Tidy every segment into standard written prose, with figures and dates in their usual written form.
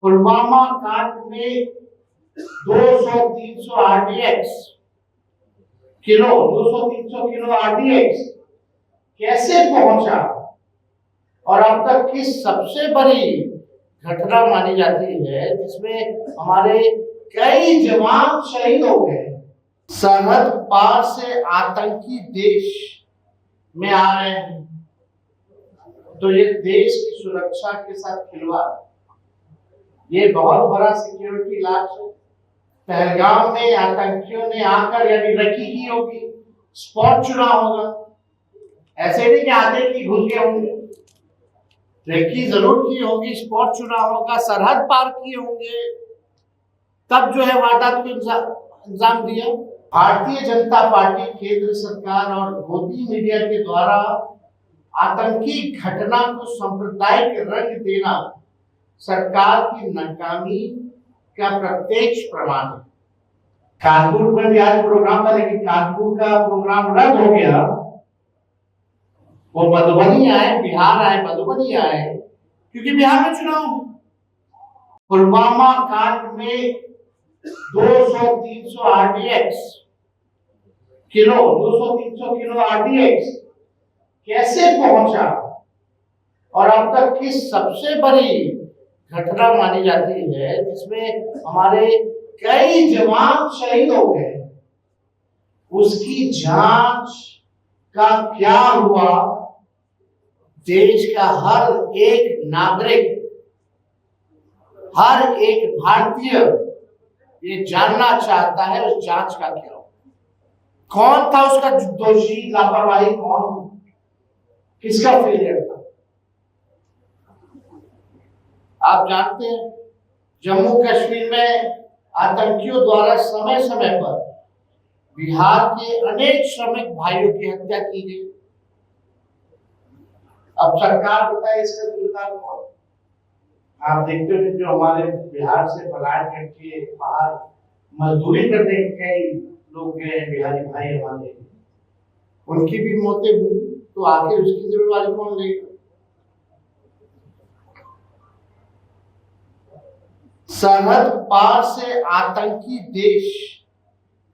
पुलवामा कांड में 200-300 RDX kilo 200-300 kilo RDX कैसे पहुंचा और अब तक की सबसे बड़ी घटना मानी जाती है जिसमें हमारे कई जवान शहीद हो गए। सरहद पार से आतंकी देश में आ रहे हैं तो ये देश की सुरक्षा के साथ खिलवाड़, ये बहुत बड़ा सिक्योरिटी लॉस है। पहलगाम में आतंकियों ने आकर यानी रखी की होगी, स्पॉट चुना होगा, ऐसे नहीं कि आते ही घुस गए होंगे, रेकी जरूर की होगी, स्पॉट चुना होगा, सरहद पार किए होंगे, तब जो है वारदात को अंजाम दिया। भारतीय जनता पार्टी, केंद्र सरकार और मोदी मीडिया के द्वारा आतंकी घटना को सांप्रदायिक रंग देना सरकार की नाकामी का प्रत्यक्ष प्रमाण है। कानपुर में भी आज प्रोग्राम था, लेकिन कानपुर का प्रोग्राम रद्द हो गया। वो मधुबनी आए, बिहार आए, मधुबनी आए, क्योंकि बिहार में चुनाव है। पुलवामा कांड में 200-300 आरडीएक्स किलो 200-300 किलो आरडीएक्स कैसे पहुंचा और अब तक की सबसे बड़ी घटना मानी जाती है जिसमें हमारे कई जवान शहीद हो गए, उसकी जांच का क्या हुआ, देश का हर एक नागरिक, हर एक भारतीय ये जानना चाहता है उस जांच का क्या हुआ, कौन था उसका दोषी, लापरवाही कौन, किसका फेलियर था। आप जानते हैं जम्मू कश्मीर में आतंकियों द्वारा समय समय पर बिहार के अनेक श्रमिक भाइयों की हत्या की गई। अब सरकार बताए इसका जिम्मेदार कौन। आप देखते हो जो हमारे बिहार से पलायन करके बाहर मजदूरी करने के कई लोग गए, बिहारी भाई हमारे, उनकी भी मौतें हुई, तो आखिर उसकी जिम्मेवारी कौन लेगा। सरहद पार से आतंकी देश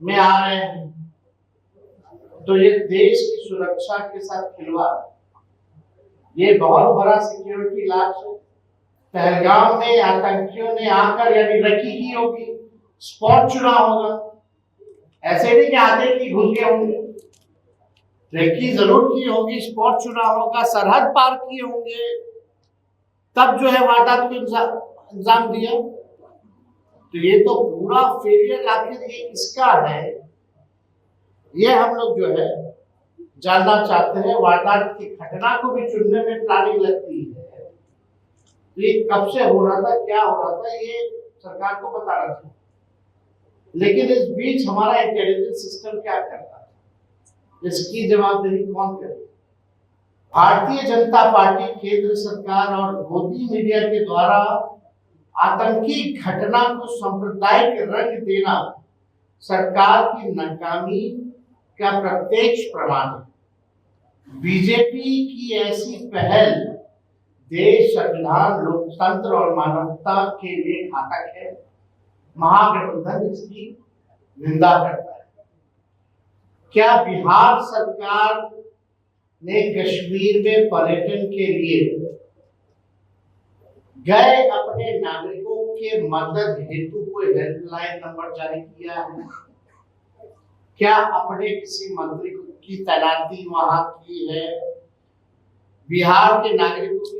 में आ रहे हैं तो ये देश की सुरक्षा के साथ खिलवाड़, ये बहुत बड़ा सिक्योरिटी लॉस है। पहलगाम में आतंकियों ने आकर यानी रखी की होगी, स्पॉट चुना होगा, ऐसे नहीं कि आते ही घुस गए होंगे, रेकी जरूर की होगी, स्पॉट चुना होगा, सरहद पार किए होंगे, तब जो है वारदात को अंजाम दिया। तो ये तो पूरा फेलियर आखिर ये किसका है, ये हम लोग जो है जानना चाहते हैं। वारदात की घटना को भी चुनने में प्लानिंग लगती है, ये कब से हो रहा था, क्या हो रहा था, ये सरकार को बता रहा था, लेकिन इस बीच हमारा इंटेलिजेंस सिस्टम क्या कर रहा है, इसकी जवाबदेही कौन करे। भारतीय जनता पार्टी, केंद्र सरकार और मोदी मीडिया के द्वारा आतंकी घटना को सांप्रदायिक रंग देना सरकार की नाकामी का प्रत्यक्ष प्रमाण है। बीजेपी की ऐसी पहल देश, संविधान, लोकतंत्र और मानवता के लिए घातक है। महागठबंधन इसकी निंदा करता है। क्या बिहार सरकार ने कश्मीर में पर्यटन के लिए गए अपने नागरिकों के मदद हेतु कोई हेल्पलाइन नंबर जारी किया है? क्या अपने किसी मंत्री की तैनाती वहां की है? बिहार के नागरिकों की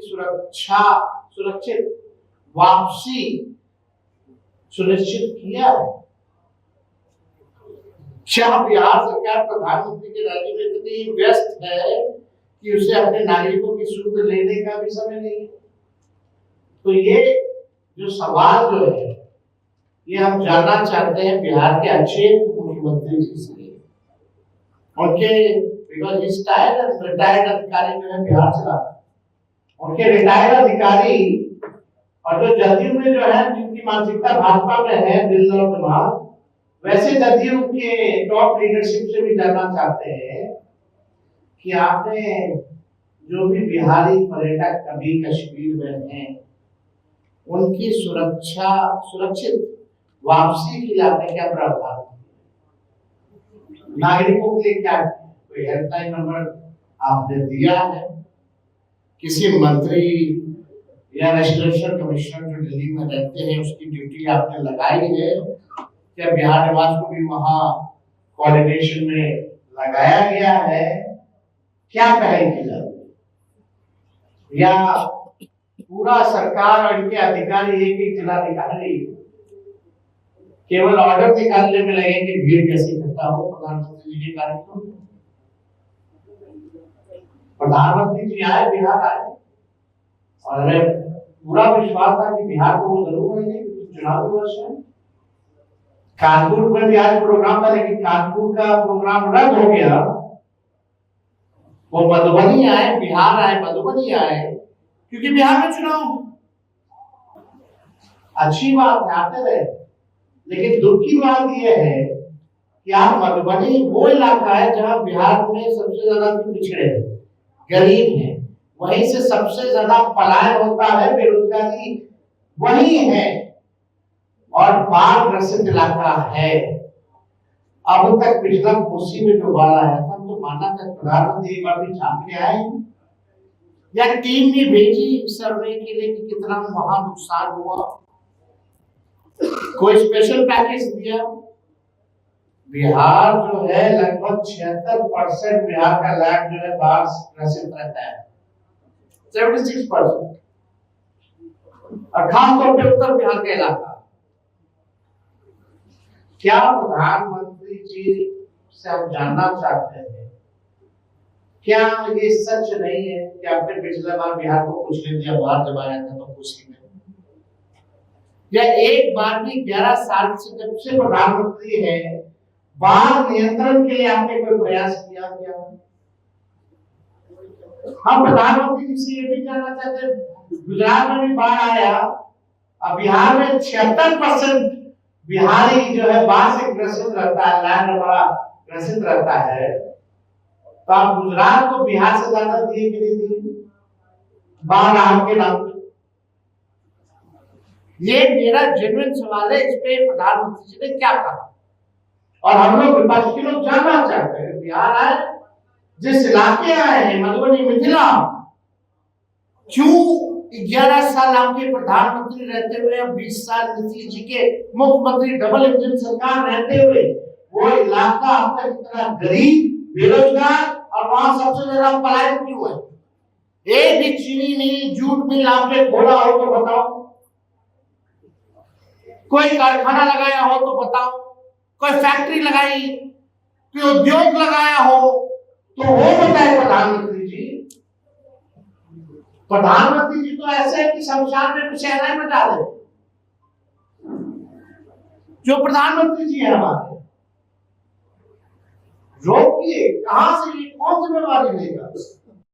सुरक्षित वापसी सुनिश्चित किया है? क्या बिहार सरकार प्रधानमंत्री के राज्य में इतनी व्यस्त है कि उसे अपने नागरिकों की सुध लेने का भी समय नहीं है? तो ये जो सवाल जो है ये हम जानना चाहते हैं बिहार के अच्छे मुख्यमंत्री जी से। उनके रिटायर्ड अधिकारी जो है बिहार चला, उनके रिटायर्ड अधिकारी और जो जदयू में जो है जिनकी मानसिकता भाजपा में है, दिल और दिमाग, वैसे जदयू के टॉप लीडरशिप से भी जानना चाहते हैं कि आपने जो भी बिहारी पर्यटक अभी कश्मीर में हैं उनकी सुरक्षित वापसी के लिए आपने क्या प्रावधान किया? नागरिकों के लिए क्या कोई हेल्पलाइन नंबर आपने दिया है? किसी मंत्री या रेजिडेंशियल कमिश्नर जो दिल्ली में रहते हैं उसकी ड्यूटी आपने लगाई है? क्या बिहार निवास को भी वहां कोऑर्डिनेशन में लगाया गया है? क्या पहल की जाती है? या पूरा सरकार और इनके अधिकारी एक एक जिलाधिकारी केवल ऑर्डर निकालने में लगे कि भीड़ कैसे इकट्ठा हो प्रधानमंत्री जी के कार्यक्रम? प्रधानमंत्री जी आए, बिहार आए, और हमें पूरा विश्वास था कि बिहार को वो जरूर आएंगे क्योंकि चुनावी वर्ष है। कानपुर में भी आज प्रोग्राम था, लेकिन कानपुर का प्रोग्राम रद्द हो गया। वो मधुबनी आए, बिहार आए, मधुबनी आए, क्योंकि बिहार में चुनाव। अच्छी बात है, आते रहे, लेकिन दुख की बात यह है कि आप मधुबनी वो इलाका है जहां बिहार में सबसे ज्यादा पिछड़े हैं, गरीब हैं, वहीं से सबसे ज्यादा पलायन होता है, बेरोजगारी वही है, और बाढ़ ग्रसित इलाका है। अब तक पिछला कोसी में जो बाढ़ आया था तो माना था प्रधानमंत्री एक बार भी झांकने आए या टीम ने भेजी सर्वे के लिए कि कितना वहां नुकसान हुआ, कोई स्पेशल पैकेज दिया? बिहार जो है लगभग 76% बिहार का लैंड जो है बाढ़ ग्रसित रहता है, 76%, और खासतौर पे उत्तर बिहार का इलाका। क्या प्रधानमंत्री जी से हम जानना चाहते हैं, क्या ये सच नहीं है कि आपने पिछले बार बिहार को कुछ नहीं दिया, बाहर जब आया था तो कुछ ही नहीं, या एक बार भी 11 साल से जब से प्रधानमंत्री है बाढ़ नियंत्रण के लिए आपने कोई प्रयास किया क्या? हम प्रधानमंत्री जी से ये भी जानना चाहते हैं, गुजरात में भी बाढ़ आया, अब बिहार में 76% बिहारी जो है बाढ़ से ग्रसित रहता है, लैंड हमारा ग्रसित रहता है, तो आप गुजरात को बिहार से ज्यादा दिए कि नहीं दिए बाढ़ आपके नाम पे? ये मेरा जेन्युइन सवाल है, इस पे प्रधानमंत्री जी ने क्या कहा? और हम लोग विपक्ष के लोग जानना चाहते हैं, बिहार आए, जिस इलाके आए हैं मधुबनी मिथिला, क्यों 11 साल आपके प्रधानमंत्री रहते हुए, अब 20 साल नीतीश जी के मुख्यमंत्री डबल इंजन सरकार रहते हुए वो इलाका अब तक इतना गरीब, बेरोजगार और वहां सबसे ज्यादा पलायन क्यों है? एक भी चीनी मिल, जूट मिल आपने खोला हो तो बताओ, कोई कारखाना लगाया हो तो बताओ, कोई फैक्ट्री लगाई, कोई उद्योग लगाया हो तो वो बताए प्रधानमंत्री जी। प्रधानमंत्री जी तो ऐसे है कि शमशान में शहनाई बजा दे, जो प्रधानमंत्री जी है हमारे। रोकिए, कहां से ये कौन जिम्मेवारी लेगा?